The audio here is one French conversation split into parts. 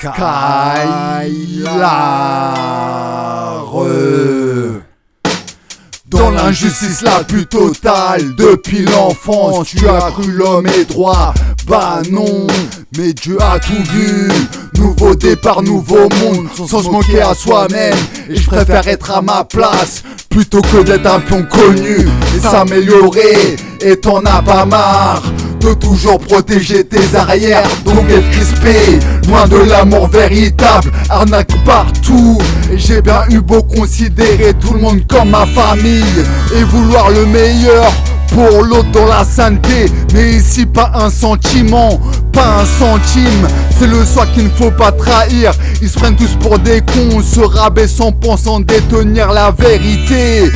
Skylar. Dans l'injustice la plus totale, depuis l'enfance, tu as cru l'homme est droit. Bah non, mais Dieu a tout vu. Nouveau départ, nouveau monde, sans se moquer à soi-même. Et je préfère être à ma place, plutôt que d'être un pion connu et s'améliorer. Et t'en as pas marre de toujours protéger tes arrières, donc être crispé, loin de l'amour véritable, arnaque partout. Et j'ai bien eu beau considérer tout le monde comme ma famille et vouloir le meilleur pour l'autre dans la sainteté, mais ici pas un sentiment, pas un centime. C'est le soi qu'il ne faut pas trahir. Ils se prennent tous pour des cons, se rabaissant, pensant détenir la vérité.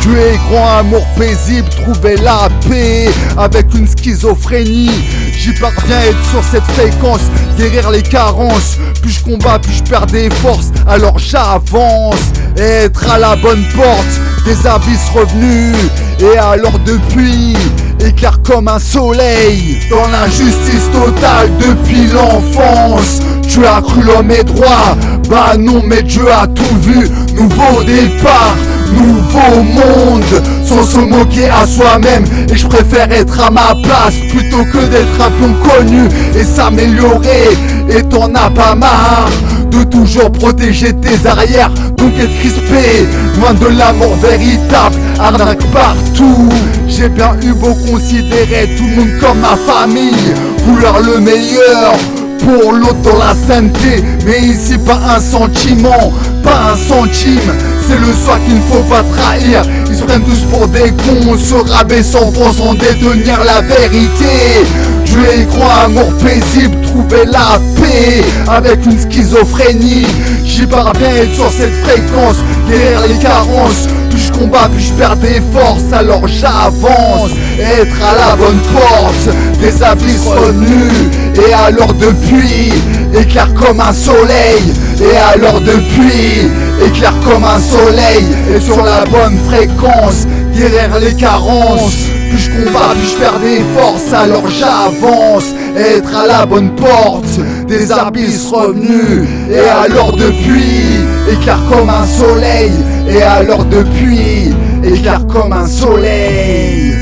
Dieu est grand, amour paisible, trouver la paix avec une schizophrénie. J'y parviens à être sur cette fréquence, guérir les carences. Plus je combats, plus je perds des forces, alors j'avance. Être à la bonne porte des abysses revenus. Et alors depuis, éclaire comme un soleil. Dans l'injustice totale depuis l'enfance, tu as cru l'homme est droit. Bah non, mais Dieu a tout vu. Nouveau départ, nouveau monde, sans se moquer à soi-même. Et je préfère être à ma place plutôt que d'être un pion connu et s'améliorer. Et t'en as pas marre de toujours protéger tes arrières, donc être crispé, loin de l'amour véritable, arnaque partout. J'ai bien eu beau considérer tout le monde comme ma famille, vouloir le meilleur pour l'autre dans la sainteté, mais ici pas un sentiment, pas un centime. C'est le soi qu'il ne faut pas trahir. Ils se prennent tous pour des cons, se rabaissant, pensant détenir la vérité. Dieu est grand, amour paisible, trouver la paix avec une schizophrénie. J'y parviens à être sur cette fréquence, guérir les carences. Plus je combats, plus je perds des forces, alors j'avance. Être à la bonne porte des abysses revenus. Et alors depuis, éclaire comme un soleil. Et alors depuis, éclaire comme un soleil. Et sur la bonne fréquence, guérir les carences. Plus je combats, plus je perds des forces, alors j'avance. Être à la bonne porte des abysses revenus. Et alors depuis, éclaire comme un soleil. Et alors depuis, éclaire comme un soleil.